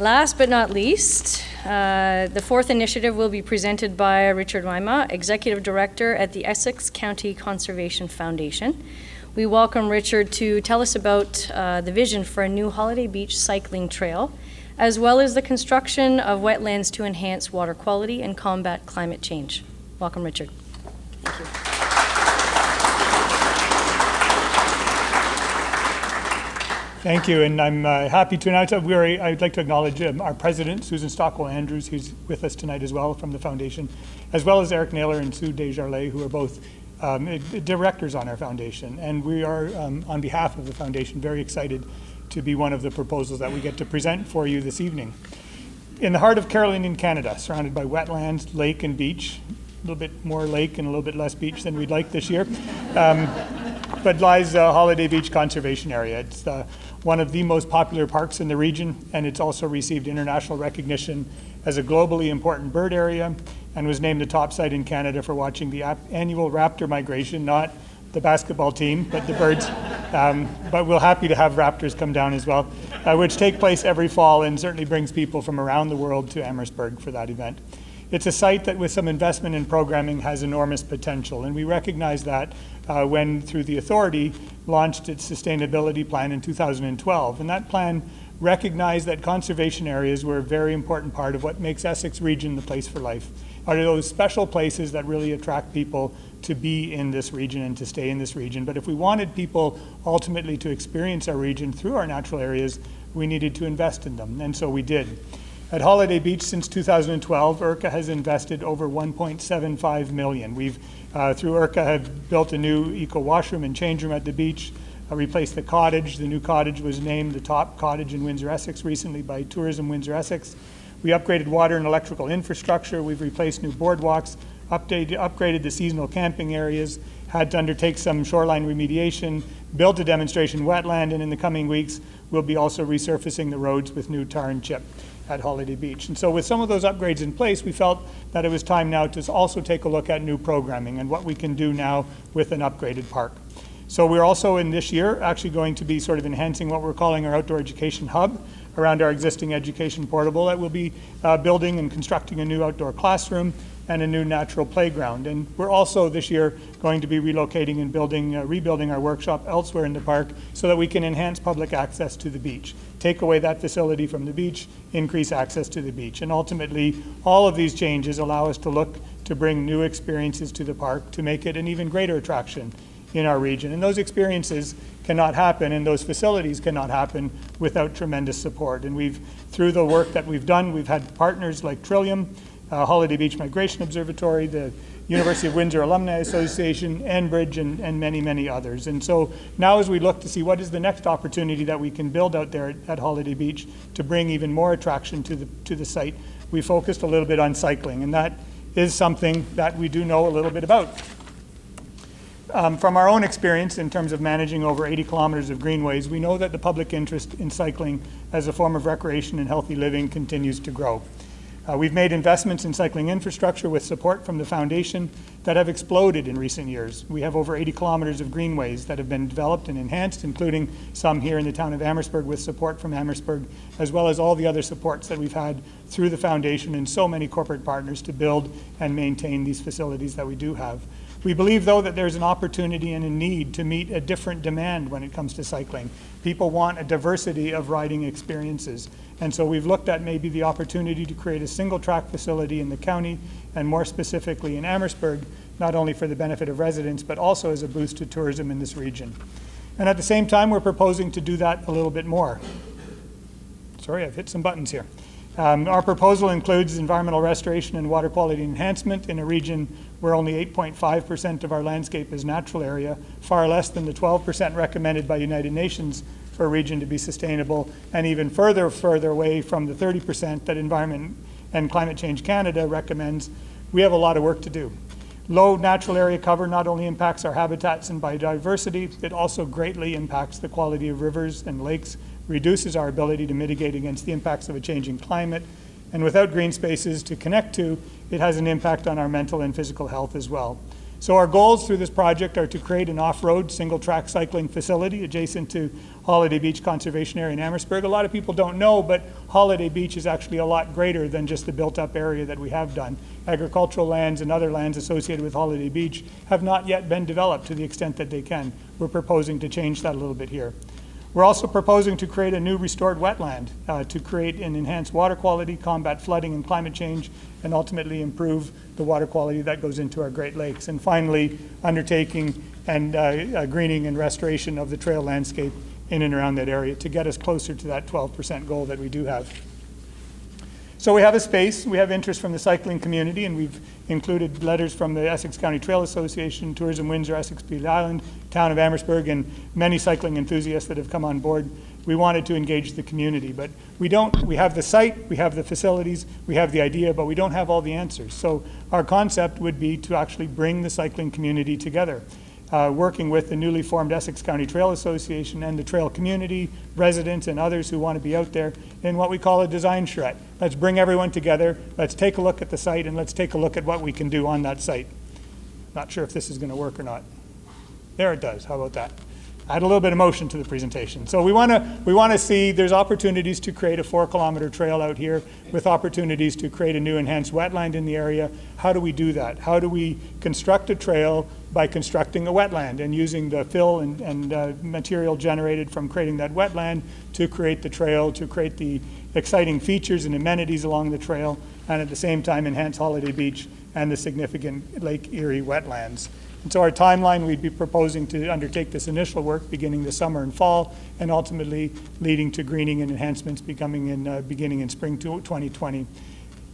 Last but not least, the fourth initiative will be presented by Richard Wyma, Executive Director at the Essex County Conservation Foundation. We welcome Richard to tell us about the vision for a new Holiday Beach cycling trail, as well as the construction of wetlands to enhance water quality and combat climate change. Welcome, Richard. Thank you. Thank you, and I'm happy to announce that I'd like to acknowledge our president, Susan Stockwell Andrews, who's with us tonight as well from the foundation, as well as Eric Naylor and Sue Desjardins, who are both directors on our foundation. And we are, on behalf of the foundation, very excited to be one of the proposals that we get to present for you this evening. In the heart of Carolinian Canada, surrounded by wetlands, lake, and beach, a little bit more lake and a little bit less beach than we'd like this year, but lies Holiday Beach Conservation Area. It's one of the most popular parks in the region, and it's also received international recognition as a globally important bird area and was named the top site in Canada for watching the annual raptor migration, not the basketball team, but the birds. But we're happy to have raptors come down as well, which take place every fall and certainly brings people from around the world to Amherstburg for that event. It's a site that with some investment in programming has enormous potential, and we recognize that when, through the authority, launched its sustainability plan in 2012. And that plan recognized that conservation areas were a very important part of what makes Essex region the place for life, are those special places that really attract people to be in this region and to stay in this region. But if we wanted people ultimately to experience our region through our natural areas, we needed to invest in them, and so we did. At Holiday Beach since 2012, IRCA has invested over $1.75 million. We've, through IRCA, have built a new eco washroom and change room at the beach, replaced the cottage. The new cottage was named the top cottage in Windsor, Essex recently by Tourism Windsor, Essex. We upgraded water and electrical infrastructure. We've replaced new boardwalks, upgraded the seasonal camping areas, had to undertake some shoreline remediation, built a demonstration wetland, and in the coming weeks, we'll be also resurfacing the roads with new tar and chip at Holiday Beach. And so with some of those upgrades in place, we felt that it was time now to also take a look at new programming and what we can do now with an upgraded park. So we're also in this year actually going to be sort of enhancing what we're calling our outdoor education hub around our existing education portable that will be building and constructing a new outdoor classroom and a new natural playground. And we're also this year going to be relocating and rebuilding our workshop elsewhere in the park so that we can enhance public access to the beach, take away that facility from the beach, increase access to the beach. And ultimately, all of these changes allow us to look to bring new experiences to the park to make it an even greater attraction in our region. And those experiences cannot happen and those facilities cannot happen without tremendous support. And through the work that we've done, we've had partners like Trillium, Holiday Beach Migration Observatory, the University of Windsor Alumni Association, Enbridge, and many, many others. And so now as we look to see what is the next opportunity that we can build out there at Holiday Beach to bring even more attraction to the site, we focused a little bit on cycling, and that is something that we do know a little bit about. From our own experience in terms of managing over 80 kilometers of greenways, we know that the public interest in cycling as a form of recreation and healthy living continues to grow. We've made investments in cycling infrastructure with support from the foundation that have exploded in recent years. We have over 80 kilometers of greenways that have been developed and enhanced, including some here in the town of Amherstburg with support from Amherstburg, as well as all the other supports that we've had through the foundation and so many corporate partners to build and maintain these facilities that we do have. We believe, though, that there's an opportunity and a need to meet a different demand when it comes to cycling. People want a diversity of riding experiences. And so we've looked at maybe the opportunity to create a single track facility in the county, and more specifically in Amherstburg, not only for the benefit of residents, but also as a boost to tourism in this region. And at the same time, we're proposing to do that a little bit more. Sorry, I've hit some buttons here. Our proposal includes environmental restoration and water quality enhancement in a region where only 8.5% of our landscape is natural area, far less than the 12% recommended by United Nations for a region to be sustainable, and even further away from the 30% that Environment and Climate Change Canada recommends. We have a lot of work to do. Low natural area cover not only impacts our habitats and biodiversity, it also greatly impacts the quality of rivers and lakes, reduces our ability to mitigate against the impacts of a changing climate, and without green spaces to connect to, it has an impact on our mental and physical health as well. So our goals through this project are to create an off-road single-track cycling facility adjacent to Holiday Beach Conservation Area in Amherstburg. A lot of people don't know, but Holiday Beach is actually a lot greater than just the built-up area that we have done. Agricultural lands and other lands associated with Holiday Beach have not yet been developed to the extent that they can. We're proposing to change that a little bit here. We're also proposing to create a new restored wetland to create and enhance water quality, combat flooding and climate change, and ultimately improve the water quality that goes into our Great Lakes. And finally, undertaking and greening and restoration of the trail landscape in and around that area to get us closer to that 12% goal that we do have. So we have a space, we have interest from the cycling community, and we've included letters from the Essex County Trail Association, Tourism Windsor, Essex Beach Island, Town of Amherstburg, and many cycling enthusiasts that have come on board. We wanted to engage the community, but we have the site, we have the facilities, we have the idea, but we don't have all the answers. So our concept would be to actually bring the cycling community together. Working with the newly formed Essex County Trail Association and the trail community, residents and others who want to be out there in what we call a design charrette. Let's bring everyone together, let's take a look at the site, and let's take a look at what we can do on that site. Not sure if this is going to work or not. There it does, how about that? Add a little bit of motion to the presentation. So we want to see there's opportunities to create a 4-kilometer trail out here with opportunities to create a new enhanced wetland in the area. How do we do that? How do we construct a trail by constructing a wetland and using the fill and material generated from creating that wetland to create the trail, to create the exciting features and amenities along the trail, and at the same time enhance Holiday Beach and the significant Lake Erie wetlands. And so our timeline, we'd be proposing to undertake this initial work beginning this summer and fall, and ultimately leading to greening and enhancements beginning in spring 2020.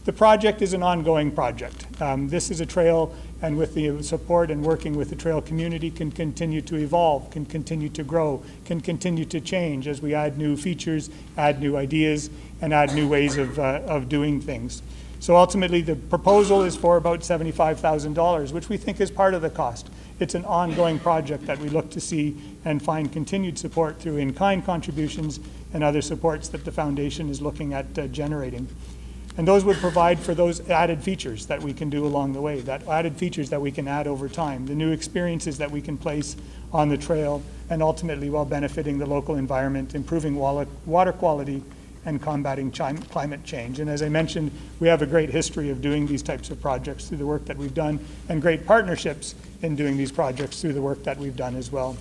The project is an ongoing project. This is a trail, and with the support and working with the trail community, can continue to evolve, can continue to grow, can continue to change as we add new features, add new ideas, and add new ways of doing things. So ultimately, the proposal is for about $75,000, which we think is part of the cost. It's an ongoing project that we look to see and find continued support through in-kind contributions and other supports that the foundation is looking at generating. And those would provide for those added features that we can do along the way, that added features that we can add over time, the new experiences that we can place on the trail, and ultimately while benefiting the local environment, improving water quality, and combating climate change. And as I mentioned, we have a great history of doing these types of projects through the work that we've done, and great partnerships in doing these projects through the work that we've done as well.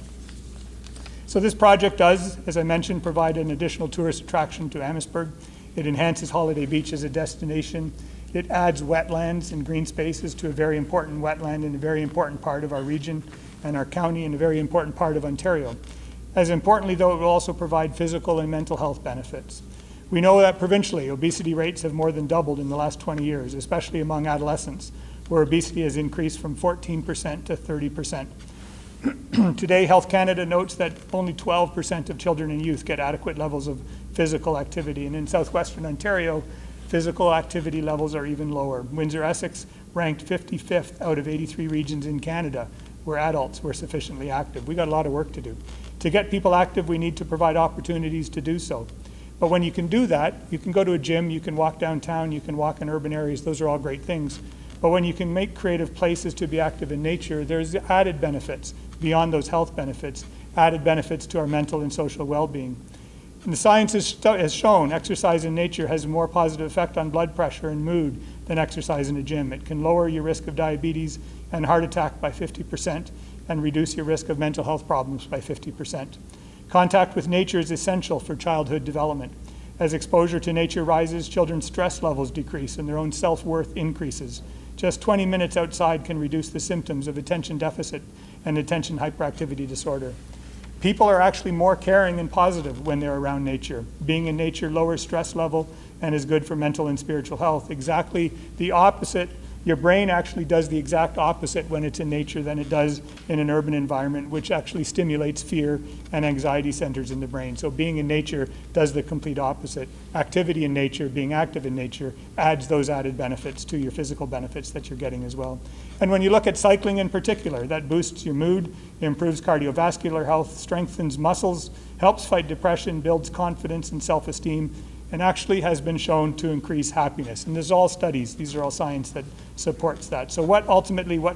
So this project does, as I mentioned, provide an additional tourist attraction to Amherstburg. It enhances Holiday Beach as a destination. It adds wetlands and green spaces to a very important wetland in a very important part of our region and our county, and a very important part of Ontario. As importantly, though, it will also provide physical and mental health benefits. We know that provincially, obesity rates have more than doubled in the last 20 years, especially among adolescents, where obesity has increased from 14% to 30%. Today, Health Canada notes that only 12% of children and youth get adequate levels of physical activity, and in southwestern Ontario, physical activity levels are even lower. Windsor-Essex ranked 55th out of 83 regions in Canada where adults were sufficiently active. We got a lot of work to do. To get people active, we need to provide opportunities to do so. But when you can do that, you can go to a gym, you can walk downtown, you can walk in urban areas, those are all great things. But when you can make creative places to be active in nature, there's added benefits beyond those health benefits, added benefits to our mental and social well-being. And the science has shown exercise in nature has a more positive effect on blood pressure and mood than exercise in a gym. It can lower your risk of diabetes and heart attack by 50% and reduce your risk of mental health problems by 50%. Contact with nature is essential for childhood development. As exposure to nature rises, children's stress levels decrease and their own self-worth increases. Just 20 minutes outside can reduce the symptoms of attention deficit and attention hyperactivity disorder. People are actually more caring and positive when they're around nature. Being in nature lowers stress level and is good for mental and spiritual health. Exactly the opposite. Your brain actually does the exact opposite when it's in nature than it does in an urban environment, which actually stimulates fear and anxiety centers in the brain. So being in nature does the complete opposite. Activity in nature, being active in nature, adds those added benefits to your physical benefits that you're getting as well. And when you look at cycling in particular, that boosts your mood, improves cardiovascular health, strengthens muscles, helps fight depression, builds confidence and self-esteem, and actually has been shown to increase happiness. And there's all studies, these are all science that supports that. So what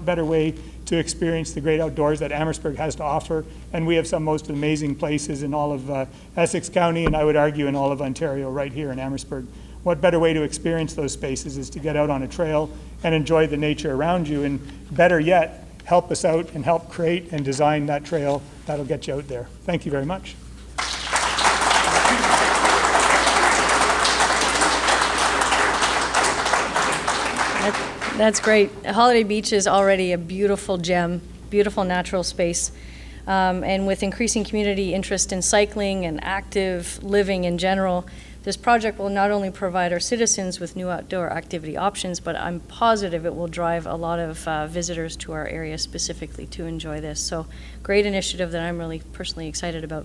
better way to experience the great outdoors that Amherstburg has to offer. And we have some most amazing places in all of Essex County, and I would argue in all of Ontario, right here in Amherstburg. What better way to experience those spaces is to get out on a trail and enjoy the nature around you, and better yet, help us out and help create and design that trail that'll get you out there. Thank you very much. That's great. Holiday Beach is already a beautiful gem, beautiful natural space. And with increasing community interest in cycling and active living in general, this project will not only provide our citizens with new outdoor activity options, but I'm positive it will drive a lot of visitors to our area specifically to enjoy this. So great initiative that I'm really personally excited about.